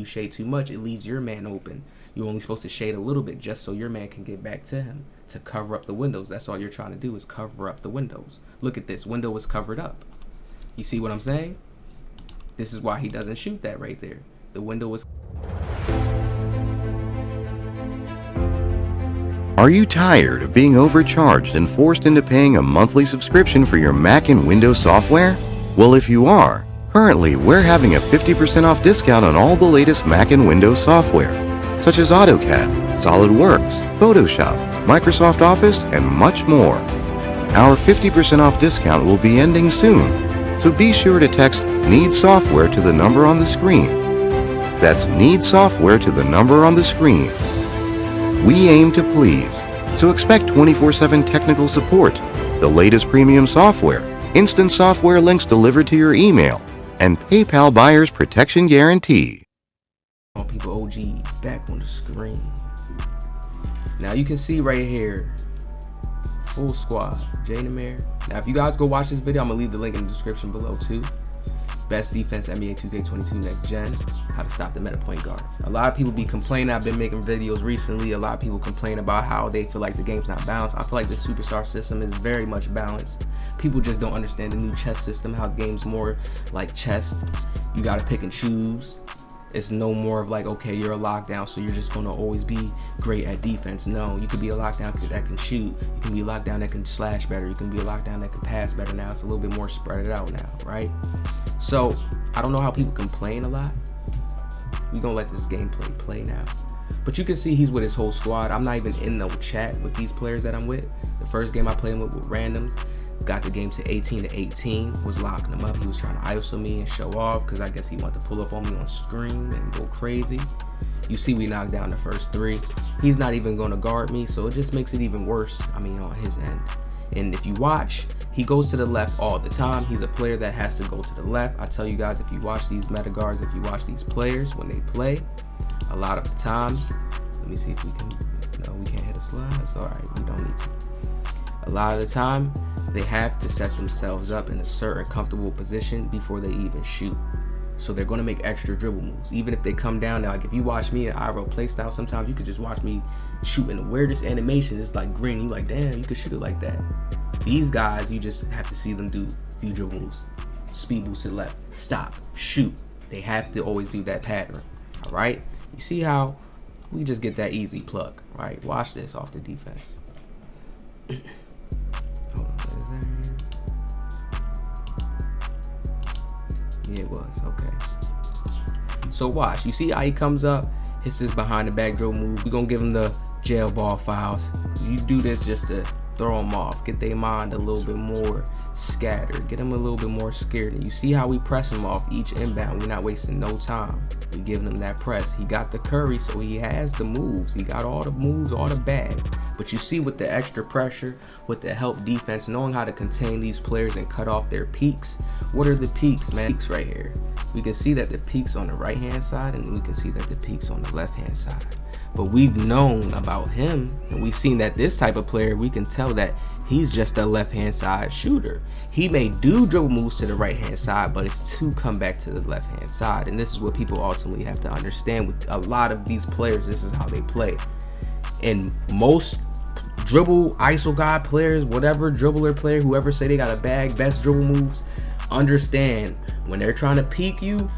you shade too much, it leaves your man open. You're only supposed to shade a little bit just so your man can get back to him, to cover up the windows. That's all you're trying to do, is cover up the windows. Look at this. Window is covered up. You see what I'm saying? This is why he doesn't shoot that right there. The window is... Are you tired of being overcharged and forced into paying a monthly subscription for your Mac and Windows software? Well, if you are, currently we're having a 50% off discount on all the latest Mac and Windows software, such as AutoCAD, SolidWorks, Photoshop, Microsoft Office, and much more. Our 50% off discount will be ending soon, so be sure to text NEED SOFTWARE to the number on the screen. That's NEED SOFTWARE to the number on the screen. We aim to please, so expect 24/7 technical support, the latest premium software, instant software links delivered to your email, and PayPal buyer's protection guarantee. All people OG back on the screen. Now you can see right here, full squad, Amir. Now if you guys go watch this video, I'm gonna leave the link in the description below too. Best defense NBA 2K22 next gen, how to stop the meta point guards. A lot of people be complaining. I've been making videos recently. A lot of people complain about how they feel like the game's not balanced. I feel like the superstar system is very much balanced. People just don't understand the new chess system, how the game's more like chess. You gotta pick and choose. It's no more of like, okay, you're a lockdown, so you're just gonna always be great at defense. No, you could be a lockdown that can shoot. You can be a lockdown that can slash better. You can be a lockdown that can pass better now. It's a little bit more spread out now, right? So I don't know how people complain a lot. We gonna let this gameplay play now. But you can see he's with his whole squad. I'm not even in no chat with these players that I'm with. The first game I played with randoms, got the game to 18-18, was locking him up. He was trying to ISO me and show off because I guess he wanted to pull up on me on screen and go crazy. You see we knocked down the first 3. He's not even going to guard me, so it just makes it even worse, I mean, on his end. And if you watch, he goes to the left all the time. He's a player that has to go to the left. I tell you guys, if you watch these meta guards, if you watch these players when they play, a lot of the times, let me see if we can, no, we can't hit a slide. It's all right, we don't need to. A lot of the time, they have to set themselves up in a certain comfortable position before they even shoot. So they're going to make extra dribble moves. Even if they come down, now, like if you watch me in IRL playstyle, sometimes you could just watch me shooting the weirdest animations. It's like green. You like, damn, you could shoot it like that. These guys, you just have to see them do a few dribble moves. Speed boost to the left. Stop. Shoot. They have to always do that pattern. All right? You see how we just get that easy plug, right? Watch this off the defense. Hold on, what is that here? Yeah, it was, okay. So watch, you see how he comes up, hits his behind the back dribble move. We're gonna give him the jail ball fouls. You do this just to throw them off, get their mind a little bit more scattered, get them a little bit more scared. And you see how we press him off each inbound. We're not wasting no time. We giving him that press. He got the curry, so he has the moves. He got all the moves, all the bag. But you see, with the extra pressure, with the help defense, knowing how to contain these players and cut off their peaks. What are the peaks, man? Peaks right here. We can see that the peaks on the right hand side, and we can see that the peaks on the left hand side. But we've known about him, and we've seen that this type of player, we can tell that he's just a left hand side shooter. He may do dribble moves to the right hand side, but it's to come back to the left hand side. And this is what people ultimately have to understand. With a lot of these players, this is how they play. And most dribble ISO guy players, whatever dribbler player, whoever say they got a bag, best dribble moves, understand when they're trying to peak you,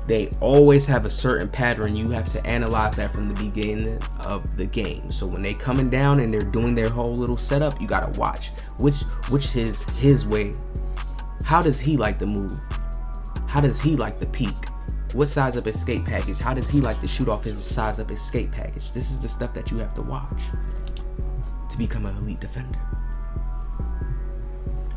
they always have a certain pattern. You have to analyze that from the beginning of the game. So when they coming down and they're doing their whole little setup, you gotta watch which is his way. How does he like to move? How does he like to peak? What size up escape package? How does he like to shoot off his size up escape package? This is the stuff that you have to watch to become an elite defender.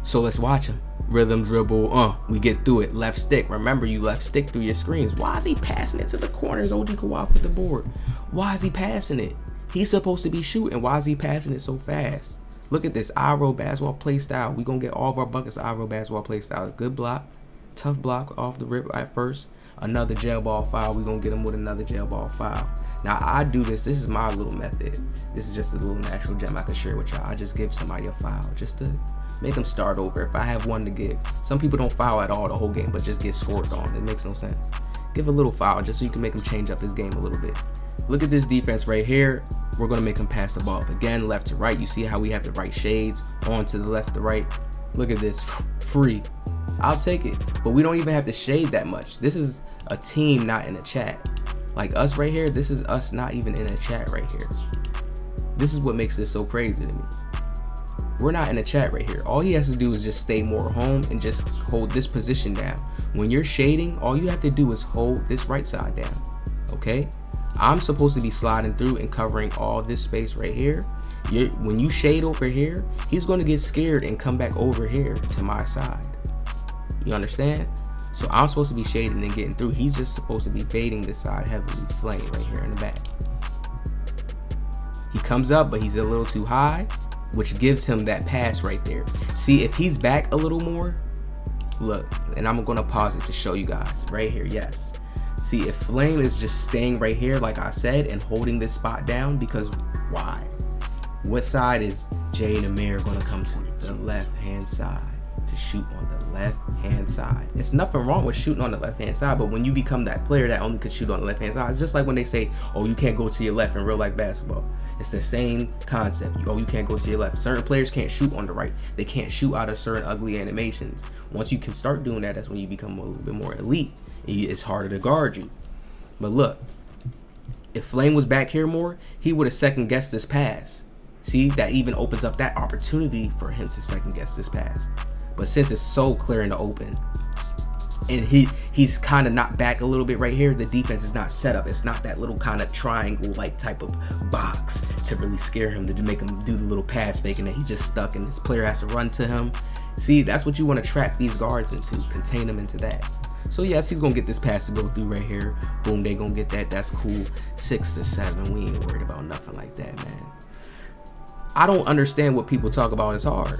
So let's watch him. Rhythm dribble, we get through it. Left stick. Remember, you left stick through your screens. Why is he passing it to the corners? OG go off with the board. Why is he passing it? He's supposed to be shooting. Why is he passing it so fast? Look at this IRO basketball play style. We're going to get all of our buckets IRO basketball play style. Good block. Tough block off the rip at first. Another jail ball foul. We're going to get him with another jail ball foul. Now, I do this. This is my little method. This is just a little natural gem I can share with y'all. I just give somebody a foul just to make them start over if I have one to give. Some people don't foul at all the whole game, but just get scored on. It makes no sense. Give a little foul just so you can make him change up his game a little bit. Look at this defense right here. We're going to make him pass the ball up again, left to right. You see how we have the right shades on to the left to right. Look at this. Free. I'll take it. But we don't even have to shade that much. This is a team, not in a chat. Like us right here, this is us not even in a chat right here. This is what makes this so crazy to me. We're not in a chat right here. All he has to do is just stay more home and just hold this position down. When you're shading, all you have to do is hold this right side down. Okay? I'm supposed to be sliding through and covering all this space right here. When you shade over here, he's going to get scared and come back over here to my side. You understand? So I'm supposed to be shading and getting through. He's just supposed to be baiting this side heavily, Flame right here in the back. He comes up, but he's a little too high, which gives him that pass right there. See, if he's back a little more, look, and I'm going to pause it to show you guys right here. Yes. See, if Flame is just staying right here, like I said, and holding this spot down, because why? What side is Jay and Amir going to come to? The left-hand side, to shoot on the left-hand side. It's nothing wrong with shooting on the left-hand side, but when you become that player that only could shoot on the left-hand side, it's just like when they say, oh, you can't go to your left in real life basketball. It's the same concept. Oh, you can't go to your left. Certain players can't shoot on the right. They can't shoot out of certain ugly animations. Once you can start doing that, that's when you become a little bit more elite. It's harder to guard you. But look, if Flame was back here more, he would have second guessed this pass. See, that even opens up that opportunity for him to second guess this pass. But since it's so clear in the open, and he's kind of not back a little bit right here, the defense is not set up. It's not that little kind of triangle like type of box to really scare him, to make him do the little pass fake, and then he's just stuck and this player has to run to him. See, that's what you want to trap these guards into, contain them into that. So yes, he's gonna get this pass to go through right here. Boom, they gonna get that. That's cool. 6 to 7. We ain't worried about nothing like that, man. I don't understand what people talk about as hard.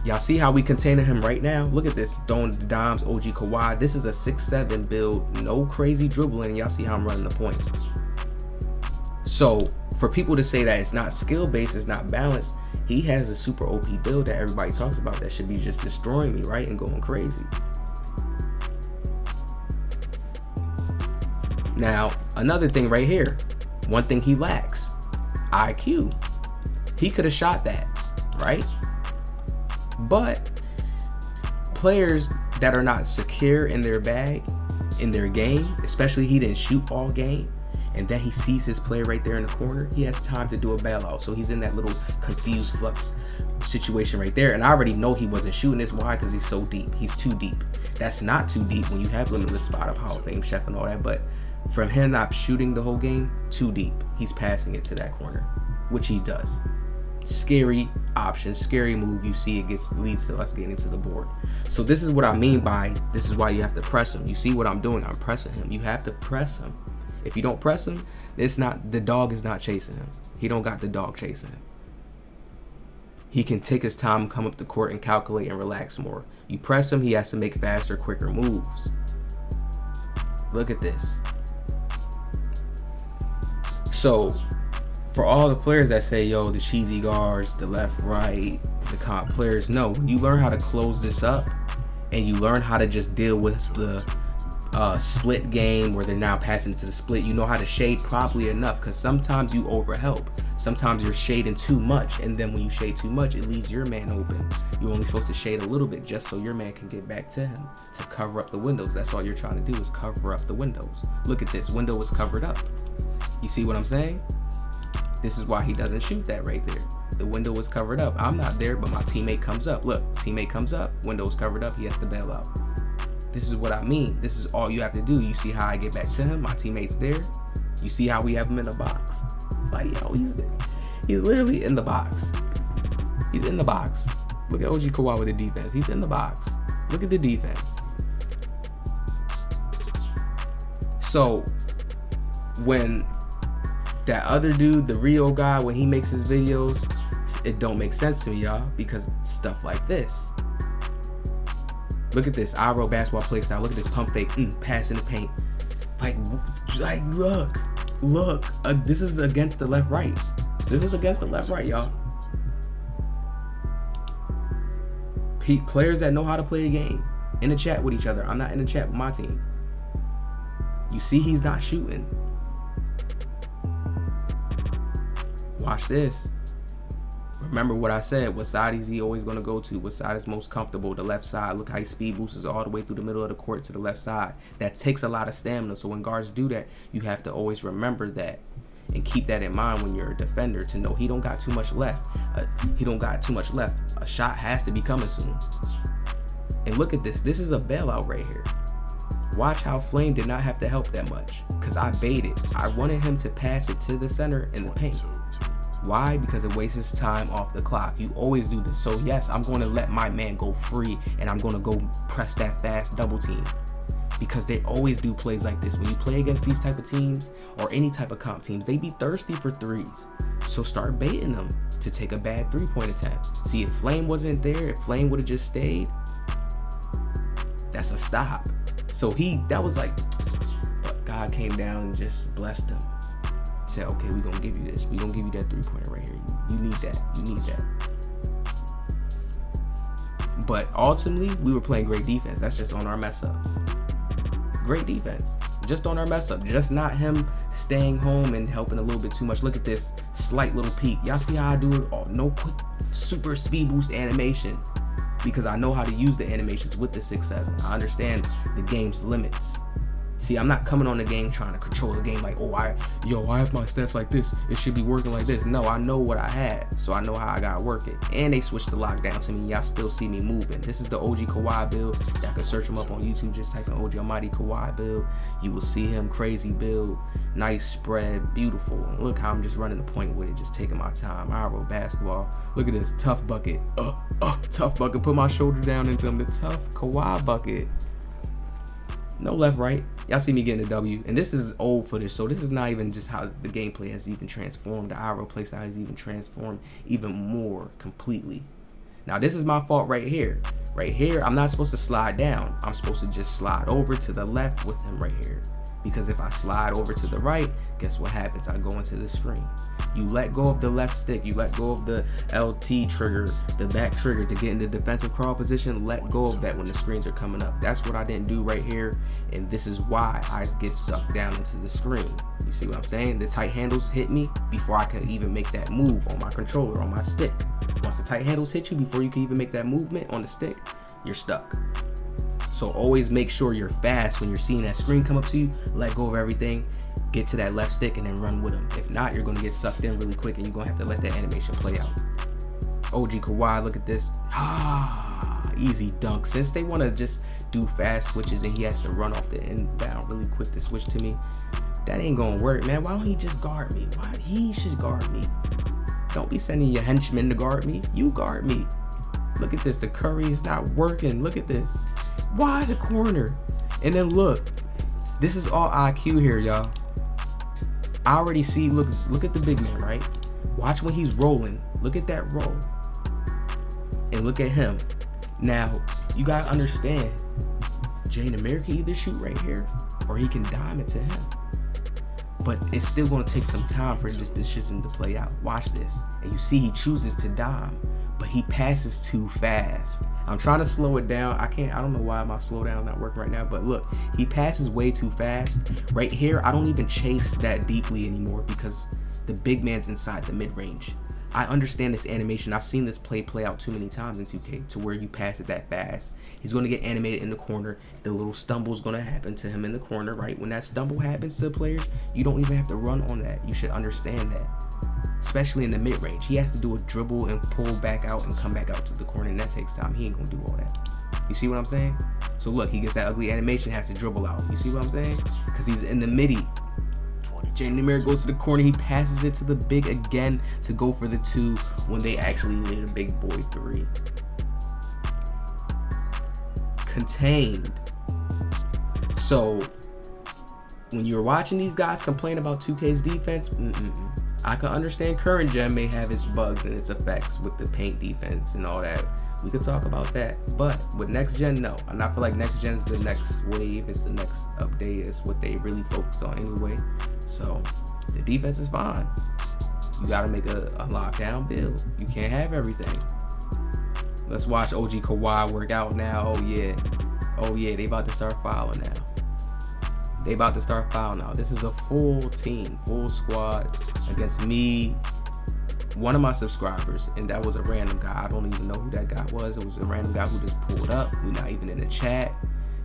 Y'all see how we containing him right now? Look at this. Throwing the dimes, OG Kawhi. This is a 6-7 build. No crazy dribbling. And y'all see how I'm running the points. So for people to say that it's not skill based, it's not balanced, he has a super OP build that everybody talks about that should be just destroying me, right? And going crazy. Now, another thing right here. One thing he lacks. IQ. He could have shot that, right? But players that are not secure in their bag, in their game, especially he didn't shoot all game, and then he sees his player right there in the corner, he has time to do a bailout. So he's in that little confused flux situation right there. And I already know he wasn't shooting this. Why? Because he's so deep. He's too deep. That's not too deep when you have limitless spot up, Hall of Fame chef and all that. But from him not shooting the whole game, too deep. He's passing it to that corner, which he does. Scary option, scary move. You see it leads to us getting to the board. So this is what I mean by this is why you have to press him. You see what I'm doing? I'm pressing him. You have to press him. If you don't press him, it's not, the dog is not chasing him. He don't got the dog chasing him. He can take his time, come up the court and calculate and relax more. You press him, he has to make faster, quicker moves. Look at this. So for all the players that say, yo, the cheesy guards, the left, right, the comp players, no, when you learn how to close this up and you learn how to just deal with the split game where they're now passing to the split, you know how to shade properly enough, because sometimes you overhelp. Sometimes you're shading too much, and then when you shade too much, it leaves your man open. You're only supposed to shade a little bit just so your man can get back to him to cover up the windows. That's all you're trying to do, is cover up the windows. Look at this, window is covered up. You see what I'm saying? This is why he doesn't shoot that right there. The window is covered up. I'm not there, but my teammate comes up. Look, teammate comes up, window is covered up, he has to bail out. This is what I mean. This is all you have to do. You see how I get back to him? My teammate's there. You see how we have him in the box? Like, yo, he's literally in the box. He's in the box. Look at OG Kawhi with the defense. He's in the box. Look at the defense. So when that other dude, the Rio guy, when he makes his videos, it don't make sense to me, y'all, because stuff like this. Look at this IRL basketball play style. Look at this pump fake, pass in the paint. Like look. This is against the left right. This is against the left right, y'all. Players that know how to play the game in the chat with each other. I'm not in the chat with my team. You see he's not shooting. Watch this. Remember what I said. What side is he always going to go to? What side is most comfortable? The left side. Look how he speed boosts all the way through the middle of the court to the left side. That takes a lot of stamina. So when guards do that, you have to always remember that and keep that in mind when you're a defender, to know he don't got too much left. A shot has to be coming soon. And look at this. This is a bailout right here. Watch how Flame did not have to help that much, because I baited. I wanted him to pass it to the center in the paint. Why? Because it wastes his time off the clock. You always do this. So yes, I'm going to let my man go free, and I'm going to go press that fast double team, because they always do plays like this. When you play against these type of teams or any type of comp teams, they be thirsty for threes. So start baiting them to take a bad 3-point attempt. See, if Flame wasn't there, if Flame would have just stayed, that's a stop. So that was like, but God came down and just blessed him. Said, okay, we're gonna give you this. We're gonna give you that 3-pointer right here. You need that. You need that. But ultimately, we were playing great defense. That's just on our mess ups. Great defense. Just on our mess up. Just not him staying home and helping a little bit too much. Look at this slight little peek. Y'all see how I do it? Oh, no quick super speed boost animation. Because I know how to use the animations with the 6-7. I understand the game's limits. See, I'm not coming on the game trying to control the game like, oh, I have my stats like this. It should be working like this. No, I know what I had, so I know how I gotta work it. And they switched the lockdown to me. Y'all still see me moving. This is the OG Kawhi build. Y'all can search him up on YouTube. Just type in OG Almighty Kawhi build. You will see him. Crazy build. Nice spread. Beautiful. And look how I'm just running the point with it. Just taking my time. I wrote basketball. Look at this. Tough bucket. Tough bucket. Put my shoulder down into him. The tough Kawhi bucket. No left, right. Y'all see me getting a W. And this is old footage, so this is not even just how the gameplay has even transformed. The IRL play style has even transformed even more completely. Now, this is my fault right here. Right here, I'm not supposed to slide down. I'm supposed to just slide over to the left with him right here. Because if I slide over to the right, guess what happens? I go into the screen. You let go of the left stick. You let go of the LT trigger, the back trigger to get into defensive crawl position. Let go of that when the screens are coming up. That's what I didn't do right here. And this is why I get sucked down into the screen. You see what I'm saying? The tight handles hit me before I can even make that move on my controller, on my stick. Once the tight handles hit you, before you can even make that movement on the stick, you're stuck. So always make sure you're fast when you're seeing that screen come up to you. Let go of everything, get to that left stick, and then run with them. If not, you're going to get sucked in really quick, and you're going to have to let that animation play out. OG Kawhi, look at this. Easy dunk. Since they want to just do fast switches and he has to run off the inbound really quick to switch to me, that ain't going to work, man. Why don't he just guard me? Why he should guard me? Don't be sending your henchmen to guard me. You guard me. Look at this. The Curry is not working. Look at this. Why the corner? And then look, this is all IQ here, y'all. I already see, look at the big man, right? Watch when he's rolling. Look at that roll. And look at him. Now, you gotta understand, Amir can either shoot right here or he can dime it to him. But it's still gonna take some time for this decision to play out. Watch this. And you see he chooses to dime, but he passes too fast. I'm trying to slow it down. I don't know why my slow down not working right now, but look, he passes way too fast. Right here, I don't even chase that deeply anymore because the big man's inside the mid-range. I understand this animation. I've seen this play out too many times in 2K to where you pass it that fast. He's going to get animated in the corner. The little stumble is going to happen to him in the corner, right? When that stumble happens to players, you don't even have to run on that. You should understand that. Especially in the mid-range. He has to do a dribble and pull back out and come back out to the corner, and that takes time. He ain't gonna do all that. You see what I'm saying? So look, he gets that ugly animation, has to dribble out. You see what I'm saying? Because he's in the midi. Amir goes to the corner, he passes it to the big again to go for the 2 when they actually need a big boy 3. Contained. So when you're watching these guys complain about 2K's defense, I can understand current gen may have its bugs and its effects with the paint defense and all that. We could talk about that. But with next gen, no. And I feel like next gen's the next wave. It's the next update. It's what they really focused on anyway. So the defense is fine. You got to make a lockdown build. You can't have everything. Let's watch OG Kawhi work out now. Oh yeah, they about to start fouling now. They about to start foul now. This is a full team, full squad against me, one of my subscribers, and that was a random guy. I don't even know who that guy was. It was a random guy who just pulled up. We're not even in the chat.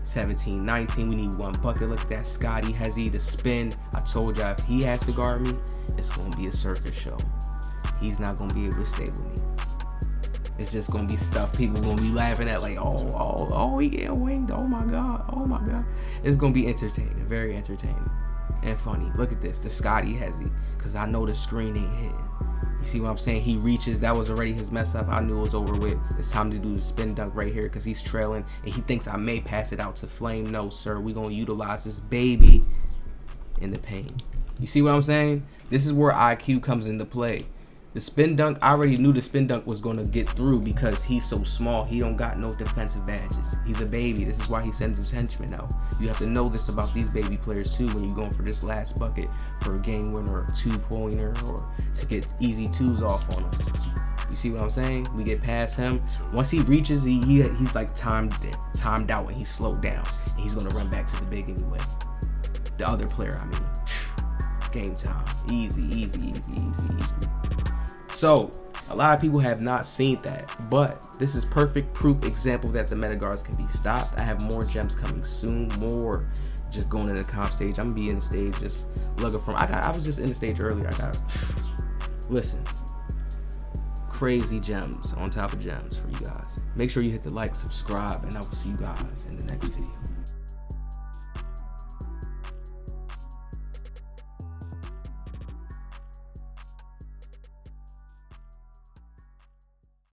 17-19. We need one bucket. Look at that Scotty Hezzy to spin. I told y'all if he has to guard me, it's gonna be a circus show. He's not gonna be able to stay with me. It's just gonna be stuff people gonna be laughing at, like, oh, he getting winged. Oh my god. It's gonna be entertaining, very entertaining and funny. Look at this, the Scotty Hezzy, because I know the screen ain't hitting. You see what I'm saying? He reaches. That was already his mess up. I knew it was over with. It's time to do the spin dunk right here because he's trailing and he thinks I may pass it out to Flame. No, sir. We're gonna utilize this baby in the paint. You see what I'm saying? This is where IQ comes into play. The spin dunk, I already knew the spin dunk was going to get through because he's so small. He don't got no defensive badges. He's a baby. This is why he sends his henchmen out. You have to know this about these baby players too when you're going for this last bucket for a game winner or a 2-pointer or to get easy 2s off on him. You see what I'm saying? We get past him. Once he reaches, he's like timed out and he's slowed down. And he's going to run back to the big anyway. The other player, I mean. Game time. Easy. So, a lot of people have not seen that, but this is perfect proof example that the meta guards can be stopped. I have more gems coming soon, more just going into the comp stage. I'm gonna be in the stage just looking from. I was just in the stage earlier. Listen, crazy gems on top of gems for you guys. Make sure you hit the like, subscribe, and I will see you guys in the next video.